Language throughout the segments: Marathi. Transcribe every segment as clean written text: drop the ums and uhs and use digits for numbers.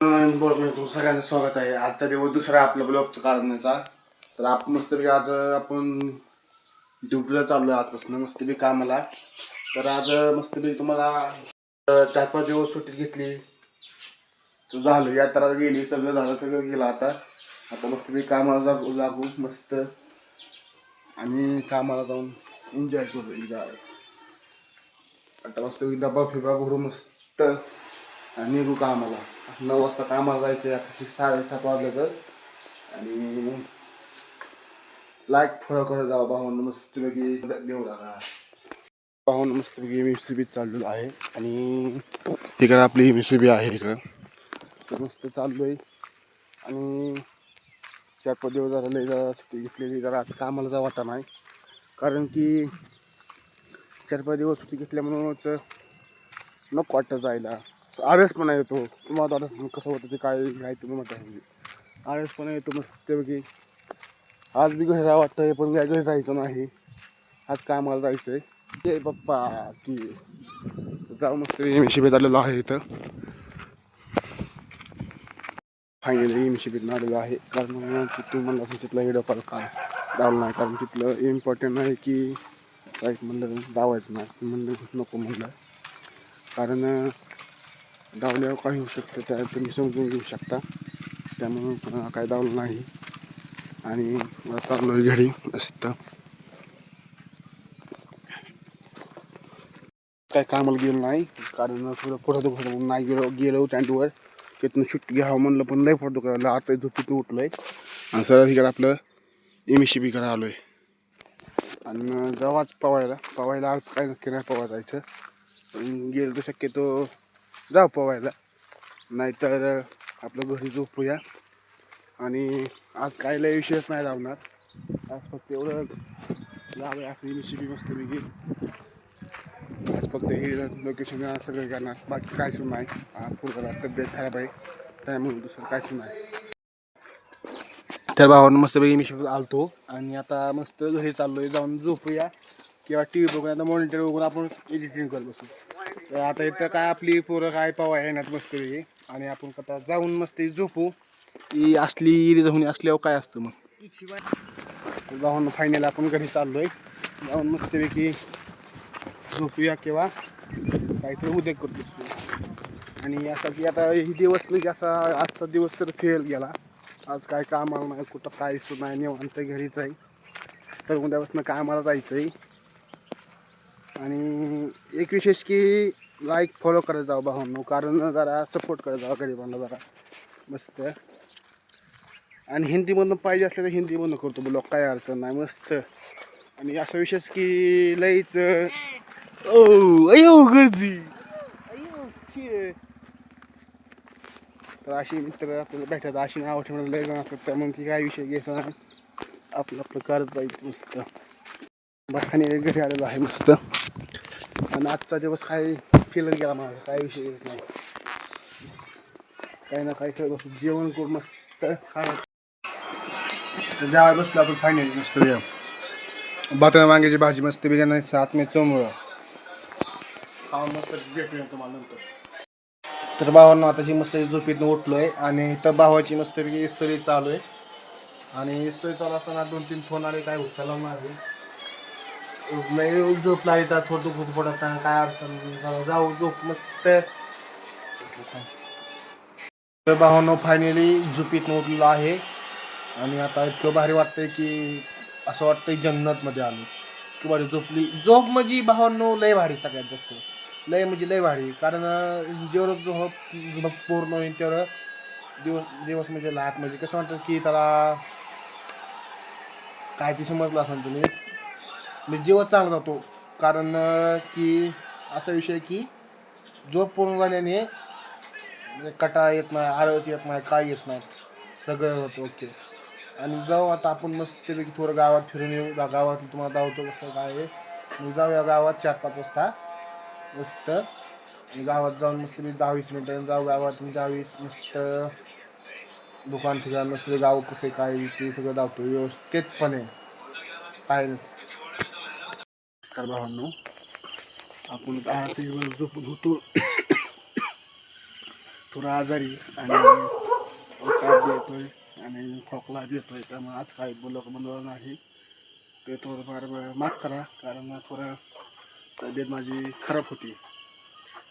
तुमचं सगळ्यांचं स्वागत आहे. आजचा दिवस दुसरा आपल्या ब्लॉगचा काढण्याचा. तर आपण मस्तपैकी आज आपण ड्युटीला चाललो आहे आजपासून मस्तपैकी कामाला. तर आज मस्तपैकी तुम्हाला 4-5 दिवस सुट्टी घेतली तर झालं, यात्रा गेली, सगळं झालं, सगळं गेलं. आता मस्तपैकी कामाला लागू मस्त आणि कामाला जाऊन एन्जॉय करू एकदा. आता मस्तपैकी डबा फिबा भरू मस्त आणि निघू कामाला. 9 वाजता कामाला जायचं आहे. आता 7:30 वाजलं तर. आणि लाईट फळं करत जावं भावांना मस्तपैकी देऊ लागा. भावांना मस्तपैकी MSCB चाललेलं आहे आणि तिकडे आपली MSCB आहे इकडं. तर मस्त चाललो आहे आणि 4-5 दिवस जरा लई जरा सुट्टी घेतलेली. जरा आज कामाला जा वाटा नाही, कारण की 4-5 दिवस सुट्टी घेतल्यामुळंच नको वाटतं जायला. आळसपणा येतो. तुम्हाला आता कसं होतं ते काय नाही तुम्ही म्हणता. आळसपणा येतो मस्तपैकी. आज बी घरी वाटतंय पण काय घरी जायचं नाही, आज कामाला जायचं आहे. ते पप्पा की जाऊ मस्त MSCB आलेलो आहे इथं. फायनली MSCB आलेलो आहे, कारण तिथून म्हणलं असं तिथला व्हिडिओ कॉल दावलं नाही, कारण तिथलं इम्पॉर्टंट आहे की लाईट म्हणलं दावायचं नाही, म्हणलं नको म्हणलं, कारण दावल्यावर काय होऊ शकतं त्या तुम्ही समजून घेऊ शकता. त्यामुळं काय दावलं नाही आणि मला चाललो घरी मस्त. काय कामाला गेलो नाही, कारण थोडं पुढं नाही गेलो टँटवर. तिथून सुट्टी घ्यावं म्हणलं पण लई फोटो करायला. आता झोपेतून उठलो आहे आणि सरळ इकडे आपलं MSCB कडे आलो आहे. आणि जावाच पवायला आज काय नक्की नाही पवा जायचं, पण गेलं तर शक्यतो जाऊ पवायला, नाहीतर आपलं घरी झोपूया. आणि आज काय लय विषयच नाही लावणार, आज फक्त एवढं जावं असं MSCB मस्तपैकी. आज फक्त हे लोकेशन सगळं करणार, बाकी काय सुद्धा नाही. पुढं तब्येत खराब आहे त्यामुळे दुसरं काय सुद्धा नाही. तर भावानं मस्तपैकी MSCB आलतो आणि आता मस्त घरी चाललोय. जाऊन झोपूया किंवा TV बघून, आता मॉनिटर बघून आपण एडिटिंग करत बसू. तर आता इथं काय आपली पोरं काय पवा येणार मस्तपैकी आणि आपण आता जाऊन मस्त झोपू. ही असली जाऊन असल्यावर काय असतं मग. जाऊन फायनल आपण घरी चाललोय. जाऊन मस्तपैकी झोपूया किंवा काहीतरी उद्या करतो. आणि असं की आता ही दिवस म्हणजे असा आजचा दिवस तर फेल गेला. आज काय कामाला नाही, कुठं काहीच नाही, निवांत घरीच आहे. तर उद्यापासून कामाला जायचं आहे. आणि एक विशेष की लाईक फॉलो करत जावं भावांनो, कारण जरा सपोर्ट करत जावं गरिबांना जरा मस्त. आणि हिंदीमधून पाहिजे असलं तर हिंदीमधून करतो ब्लॉग, काय अडचण नाही मस्त. आणि असा विशेष की लईच अयो गरजी तर अशी मित्र आपल्याला भेटतात, अशी नाव ठेवणं लय जण असतात, त्यामुळे ती काय विषय घ्यायचा नाही, आपलं आपलं करत जायचं मस्त. बाखाने घरी आलेलो आहे मस्त. आणि आजचा दिवस काय फेलच गेला माझा, काय विषय घेत नाही. काही ना काही खेळ बसू, जेवण करू मस्त खाणं जेवायला बसलो आपण फायनली मस्त. बातम्या वांग्याची भाजी मस्त, बिर्याणी साथ में चोमुळं खाऊन मस्त भेटूया तुम्हाला नंतर. तर भावांना आताची मस्त झोपेतून उठलो आहे आणि तर भावाची मस्तपैकी स्टोरी चालू आहे. आणि स्टोरी चालू असताना 2-3 फोन आले, काय उचलला नाही. नाही झोप लागली तर थोडं पडत काय अडचण, जाऊ झोप मस्त. तर भावांनो फायनली झोपेतून उठलेलो आहे आणि आता इतकं भारी वाटतंय की असं वाटतंय जन्नतमध्ये आलो. इतकी भारी झोप म्हणजे भावांनो लय भारी, सगळ्यात जास्त लय म्हणजे लय भारी. कारण जेवढं झोप पूर्ण होईल तेवढं दिवस म्हणजे लाट म्हणजे कसं म्हणतात की त्याला काय ते समजलं असेल तुम्ही, म्हणजे जीवच चांगला जातो. कारण की असा विषय की झोप पूर्ण झाल्याने कटाळा येत नाही, आळस येत नाही, काय येत नाही, सगळं होतं ओके. आणि जाऊ आता आपण मस्तपैकी थोडं गावात फिरून येऊ. गावात तुम्हाला दावतो कसं काय आहे. मग जाऊया गावात 4-5 वाजता मस्त. गावात जाऊन मस्त मी 10-20 मिनटं जाऊ गावात, 10-20 मस्त दुकान ठिकाण मस्त गाव कसं काय ते सगळं दावतो व्यवस्थितपणे. काय भावांनो आपण झोपून होतो थोडा आजारी आणि ताप बी येतोय आणि खोकला बी येतोय, त्यामुळे आज काही ब्लॉग बनवला नाही. ते थोडंफार माफ करा, कारण थोडं तब्येत माझी खराब होती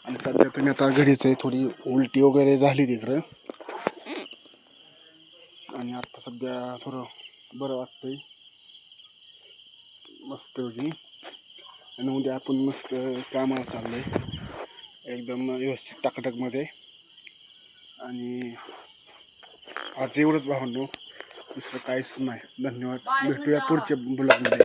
आणि सध्या तर मी आता घरीच आहे. थोडी उलटी वगैरे झाली तिकडं आणि आता सध्या थोडं बरं वाटतंय मस्त होती. आणि उद्या आपण मस्त कामाला चाललोय एकदम व्यवस्थित टाकाटकमध्ये. आणि आज एवढंच भावनो, दुसरं काहीच नाही. धन्यवाद, भेटूया पुढच्या ब्लॉगमध्ये.